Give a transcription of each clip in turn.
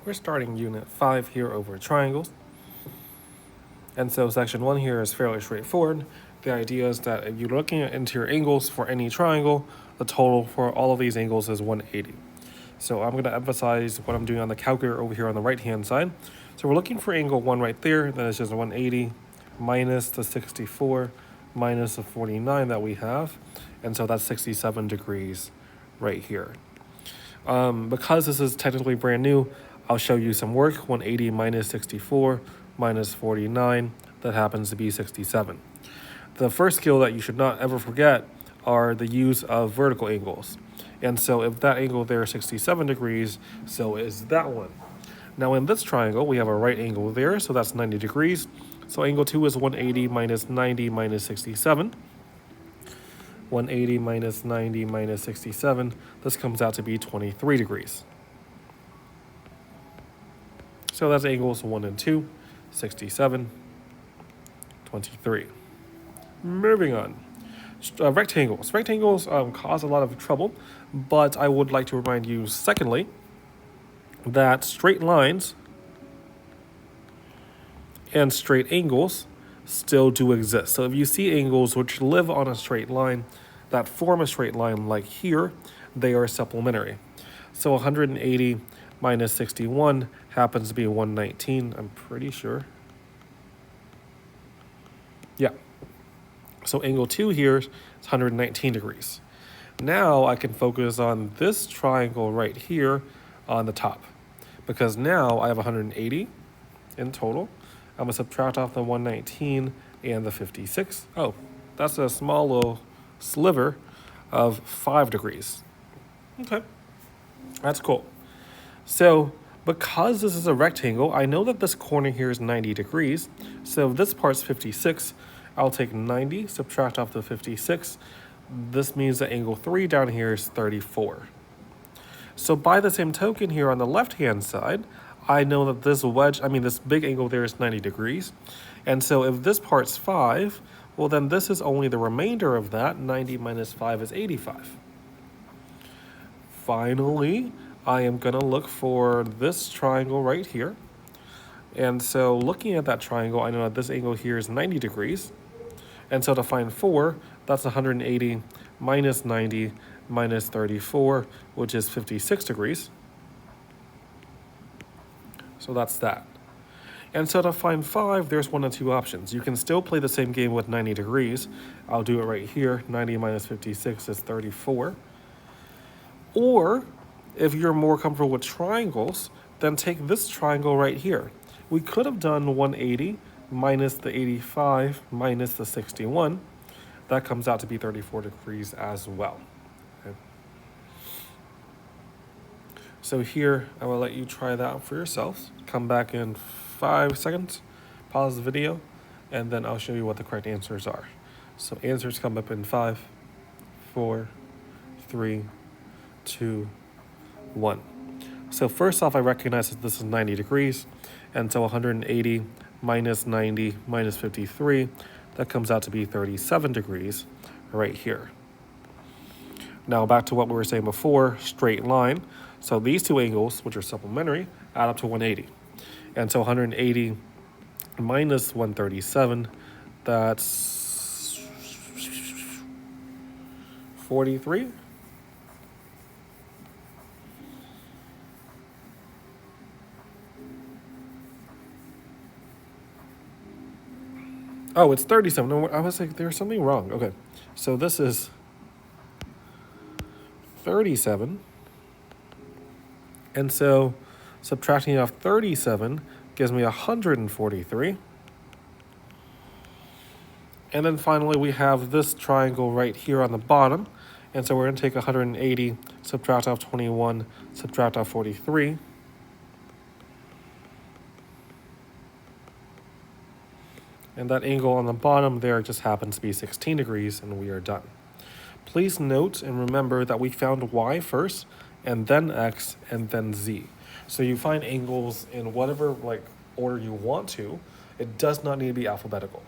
We're starting Unit 5 here over triangles. And so Section 1 here is fairly straightforward. The idea is that if you're looking at interior angles for any triangle, the total for all of these angles is 180. So I'm going to emphasize what I'm doing on the calculator over here on the right-hand side. So we're looking for angle 1 right there. Then it's just 180 minus the 64 minus the 49 that we have. And so that's 67 degrees right here. Because this is technically brand new, I'll show you some work. 180 minus 64 minus 49, that happens to be 67. The first skill that you should not ever forget are the use of vertical angles. And so if that angle there is 67 degrees, so is that one. Now in this triangle, we have a right angle there, so that's 90 degrees. So angle 2 is 180 minus 90 minus 67. 180 minus 90 minus 67, this comes out to be 23 degrees. So that's angles 1 and 2, 67, 23. Moving on. Rectangles. Rectangles cause a lot of trouble, but I would like to remind you, secondly, that straight lines and straight angles still do exist. So if you see angles which live on a straight line, that form a straight line like here, they are supplementary. So 180 minus 61 happens to be 119, I'm pretty sure. Yeah. So angle 2 here is 119 degrees. Now I can focus on this triangle right here on the top, because now I have 180 in total. I'm going to subtract off the 119 and the 56. Oh, that's a small little sliver of 5 degrees. Okay, that's cool. So because this is a rectangle, I know that this corner here is 90 degrees. So if this part's 56, I'll take 90, subtract off the 56. This means that angle 3 down here is 34. So by the same token here on the left-hand side, I know that this big angle there is 90 degrees. And so if this part's 5, well then this is only the remainder of that. 90 minus 5 is 85. Finally, I am going to look for this triangle right here. And so looking at that triangle, I know that this angle here is 90 degrees. And so to find 4, that's 180 minus 90 minus 34, which is 56 degrees. So that's that. And so to find 5, there's one of two options. You can still play the same game with 90 degrees. I'll do it right here. 90 minus 56 is 34. Or if you're more comfortable with triangles, then take this triangle right here. We could have done 180 minus the 85 minus the 61. That comes out to be 34 degrees as well. Okay. So here, I will let you try that out for yourselves. Come back in 5 seconds, pause the video, and then I'll show you what the correct answers are. So answers come up in 5, 4, 3, 2, 1. So first off, I recognize that this is 90 degrees, and so 180 minus 90 minus 53, that comes out to be 37 degrees right here. Now back to what we were saying before, straight line. So these two angles, which are supplementary, add up to 180. And so 180 minus 137, that's 43. Oh, it's 37. No, I was like, there's something wrong. Okay, so this is 37. And so subtracting off 37 gives me 143. And then finally, we have this triangle right here on the bottom. And so we're going to take 180, subtract off 21, subtract off 43. And that angle on the bottom there just happens to be 16 degrees, and we are done. Please note and remember that we found y first, and then x, and then z. So you find angles in whatever order you want to. It does not need to be alphabetical.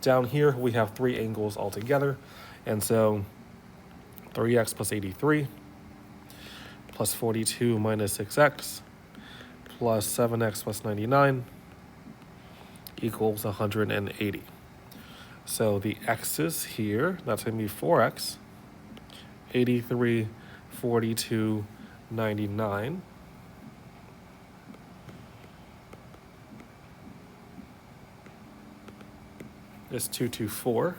Down here, we have 3 angles altogether, and so 3x plus 83 plus 42 minus 6x plus 7x plus 99 equals 180. So the x's here, that's going to be 4x, 83, 42, 99. Is 224.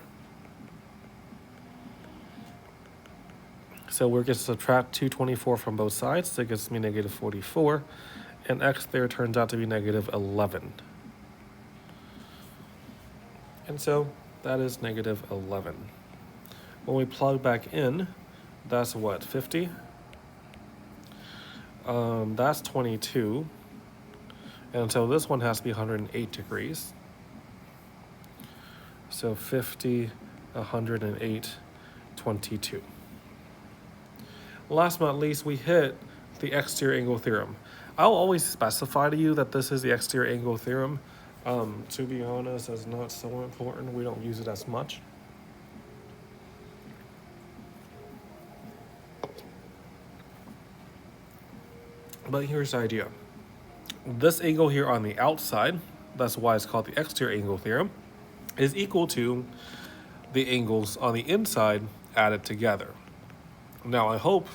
So we're going to subtract 224 from both sides. That gives me negative 44. And x there turns out to be negative 11. And so that is negative 11. When we plug back in, that's what, 50? That's 22. And so this one has to be 108 degrees. So 50, 108, 22. Last but not least, we hit the exterior angle theorem. I'll always specify to you that this is the exterior angle theorem. To be honest, it's not so important. We don't use it as much. But here's the idea. This angle here on the outside, that's why it's called the exterior angle theorem, is equal to the angles on the inside added together. Now, I hope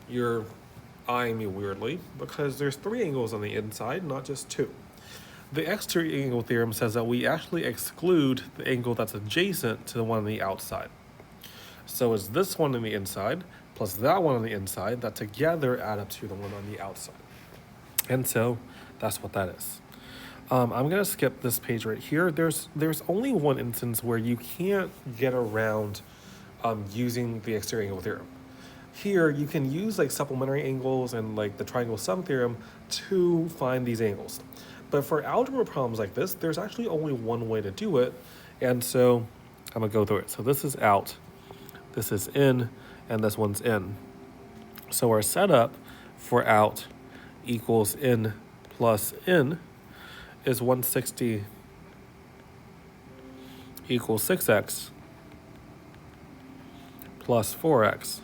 you're eyeing me weirdly because there's 3 angles on the inside, not just 2. The exterior angle theorem says that we actually exclude the angle that's adjacent to the one on the outside. So it's this one on the inside plus that one on the inside that together add up to the one on the outside. And so that's what that is. I'm going to skip this page right here. There's only one instance where you can't get around using the exterior angle theorem. Here, you can use like supplementary angles and like the triangle sum theorem to find these angles. But for algebra problems like this, there's actually only one way to do it. And so I'm going to go through it. So this is out, this is in, and this one's in. So our setup for out equals in plus in is 160 equals 6x plus 4x.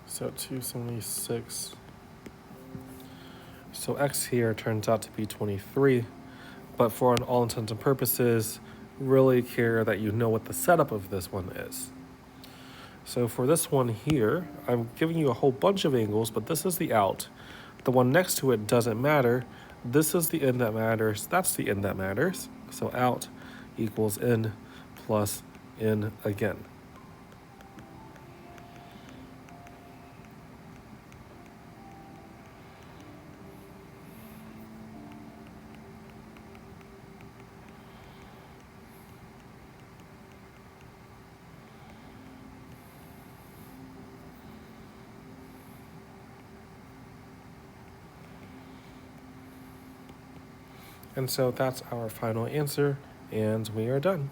So 276. So x here turns out to be 23, but for all intents and purposes, really care that you know what the setup of this one is. So for this one here, I'm giving you a whole bunch of angles, but this is the out. The one next to it doesn't matter. This is the in that matters. That's the in that matters. So out equals in plus in again. And so that's our final answer, and we are done.